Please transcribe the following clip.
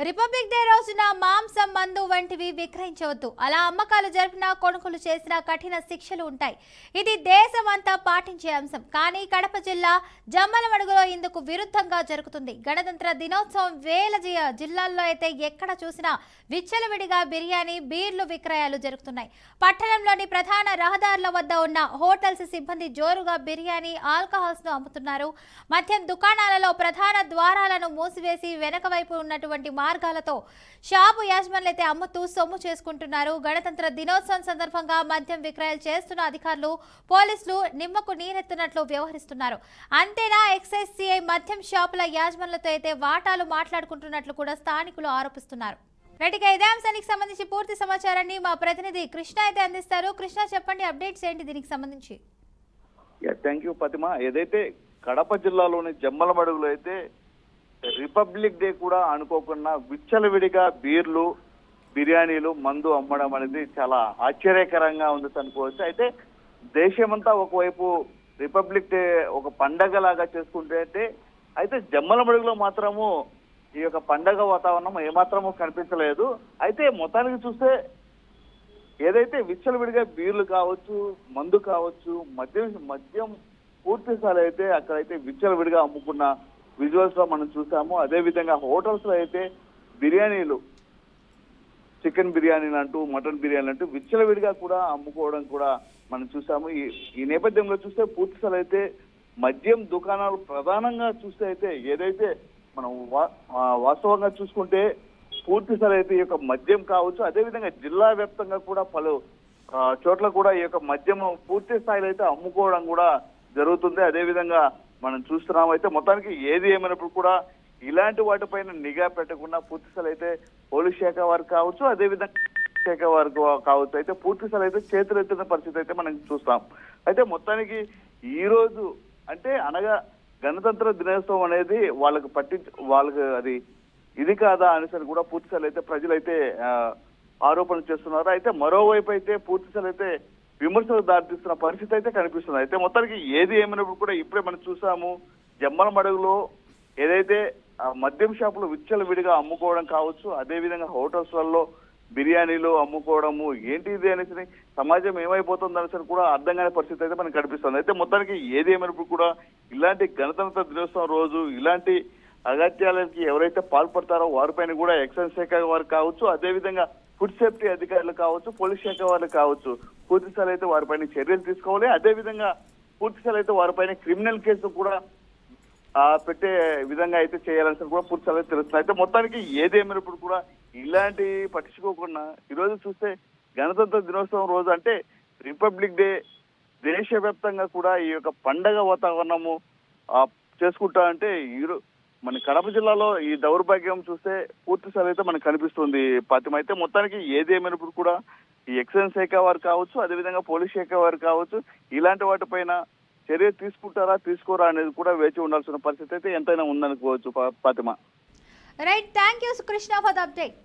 Republic day రోజున మాంసం మందు వంటివి విక్రయించవద్దు. అలా అమ్మకాలు జరిపినా కొనుగోలు చేసినా కఠిన శిక్షలు ఉంటాయి. ఇది దేశమంతా పాటించే అంశం. కానీ కడప జిల్లా జమ్మలమడుగులో ఇందుకు విరుద్ధంగా జరుగుతుంది. గణతంత్ర దినోత్సవం వేల జిల్లాల్లో అయితే ఎక్కడ చూసినా విచ్చలవిడిగా బిర్యానీ, బీర్లు విక్రయాలు జరుగుతున్నాయి. పట్టణంలోని ప్రధాన రహదారుల వద్ద ఉన్న హోటల్స్ సిబ్బంది జోరుగా బిర్యానీ, ఆల్కహాల్స్ ను అమ్ముతున్నారు. మద్యం దుకాణాలలో ప్రధాన ద్వారాలను మూసివేసి వెనక వైపు ఉన్నటువంటి మార్గాలతో షాపు యాజమాన్యులు అయితే అమ్ముతూ సొమ్ము చేసుకుంటున్నారు. గణతంత్ర దినోత్సవం సందర్భంగా మద్యం విక్రయాలు చేస్తున్న అధికారులు, పోలీసులు నిమ్మకు నీరెత్తున్నట్లు వ్యవహరిస్తున్నారు. అంతేనా, ఎక్సైజ్ సిఐ మద్యం షాపుల యాజమాన్యులతో అయితే వాటాలు మాట్లాడుకుంటున్నట్లు కూడా స్థానికులు ఆరోపిస్తున్నారు. రైట్గా ఇదే అంశానికి సంబంధించి పూర్తి సమాచారాన్ని మా ప్రతినిధి కృష్ణ అయితే అందిస్తారు. కృష్ణ, చెప్పండి, అప్డేట్స్ ఏంటి దీనికి సంబంధించి? Thank you Fatima. ఏదైతే కడప జిల్లాలోని జమ్మలమడుగులో అయితే రిపబ్లిక్ డే కూడా అనుకోకుండా విచ్చలవిడిగా బీర్లు, బిర్యానీలు, మందు అమ్మడం అనేది చాలా ఆశ్చర్యకరంగా ఉంది అనుకోవచ్చు. అయితే దేశమంతా ఒకవైపు రిపబ్లిక్ డే ఒక పండగలాగా చేసుకుంటే అయితే జమ్మలమడుగులో మాత్రము ఈ యొక్క పండగ వాతావరణం ఏమాత్రము కనిపించలేదు. అయితే మొత్తానికి చూస్తే ఏదైతే విచ్చలవిడిగా బీర్లు కావచ్చు, మందు కావచ్చు, మద్యం పూర్తి స్థాయి అయితే అక్కడైతే విచ్చలవిడిగా అమ్ముకున్న విజువల్స్ లో మనం చూసాము. అదే విధంగా హోటల్స్ లో అయితే బిర్యానీలు, చికెన్ బిర్యానీలు అంటూ, మటన్ బిర్యానీలు అంటూ విచ్చలవిడిగా కూడా అమ్ముకోవడం కూడా మనం చూసాము. ఈ నేపథ్యంలో చూస్తే పూర్తి స్థాయి అయితే మద్యం దుకాణాలు ప్రధానంగా చూస్తే అయితే ఏదైతే మనం వాస్తవంగా చూసుకుంటే పూర్తి స్థాయి అయితే ఈ యొక్క మద్యం కావచ్చు, అదేవిధంగా జిల్లా వ్యాప్తంగా కూడా పలు చోట్ల కూడా ఈ యొక్క మద్యం పూర్తి స్థాయిలో అయితే అమ్ముకోవడం కూడా జరుగుతుంది. అదేవిధంగా మనం చూస్తున్నాం. అయితే మొత్తానికి ఏది ఏమైనప్పుడు కూడా ఇలాంటి వాటిపైన నిఘా పెట్టకుండా పూర్తి స్థాయి అయితే పోలీస్ శాఖ వారు కావచ్చు, అదేవిధంగా శాఖ వారు కావచ్చు, అయితే పూర్తి స్థాయి అయితే చేతులెత్తిన పరిస్థితి అయితే మనం చూస్తాం. అయితే మొత్తానికి ఈ రోజు అంటే అనగా గణతంత్ర దినోత్సవం అనేది వాళ్ళకి అది ఇది కాదా అనేసి కూడా పూర్తి స్థాయి అయితే ప్రజలైతే ఆరోపణలు చేస్తున్నారు. అయితే మరోవైపు అయితే పూర్తి స్థాయి అయితే విమర్శలు దారితీస్తున్న పరిస్థితి అయితే కనిపిస్తుంది. అయితే మొత్తానికి ఏది ఏమైనప్పుడు కూడా ఇప్పుడే మనం చూసాము, జమ్మలమడుగులో ఏదైతే మద్యం షాపులు విచ్చలవిడిగా అమ్ముకోవడం కావచ్చు, అదేవిధంగా హోటల్స్లలో బిర్యానీలు అమ్ముకోవడము ఏంటి ఇది అనేసి సమాజం ఏమైపోతుంది అనేసి కూడా అర్థం కాని పరిస్థితి అయితే మనకు కనిపిస్తుంది. అయితే మొత్తానికి ఏది ఏమైనప్పుడు కూడా ఇలాంటి గణతంత్ర దినోత్సవం రోజు ఇలాంటి అగత్యాలకి ఎవరైతే పాల్పడతారో వారిపైన కూడా ఎక్సైజ్ శాఖ వారు కావచ్చు, అదేవిధంగా ఫుడ్ సేఫ్టీ అధికారులు కావచ్చు, పోలీస్ శాఖ వారు కావచ్చు, పూర్తి స్థాయి అయితే వారిపైన చర్యలు తీసుకోవాలి. అదేవిధంగా పూర్తి స్థాయి అయితే వారిపైన క్రిమినల్ కేసు కూడా పెట్టే విధంగా అయితే చేయాలని కూడా పూర్తి స్థాయి తెలుస్తుంది. అయితే మొత్తానికి ఏదేమైనప్పుడు కూడా ఇలాంటి పట్టించుకోకుండా ఈరోజు చూస్తే గణతంత్ర దినోత్సవం రోజు అంటే రిపబ్లిక్ డే దేశవ్యాప్తంగా కూడా ఈ యొక్క పండగ వాతావరణము చేసుకుంటా అంటే మన కడప జిల్లాలో ఈ దౌర్భాగ్యం చూస్తే పూర్తి స్థాయి అయితే మనకు కనిపిస్తుంది పాతిమ. అయితే మొత్తానికి ఏది ఏమైనప్పుడు కూడా ఈ ఎక్సైజ్ శాఖ వారు కావచ్చు, అదేవిధంగా పోలీస్ శాఖ వారు కావచ్చు, ఇలాంటి వాటిపైన చర్య తీసుకుంటారా తీసుకోరా అనేది కూడా వేచి ఉండాల్సిన పరిస్థితి అయితే ఎంతైనా ఉందనుకోవచ్చు Fatima. Right, thank you Krishna for the update.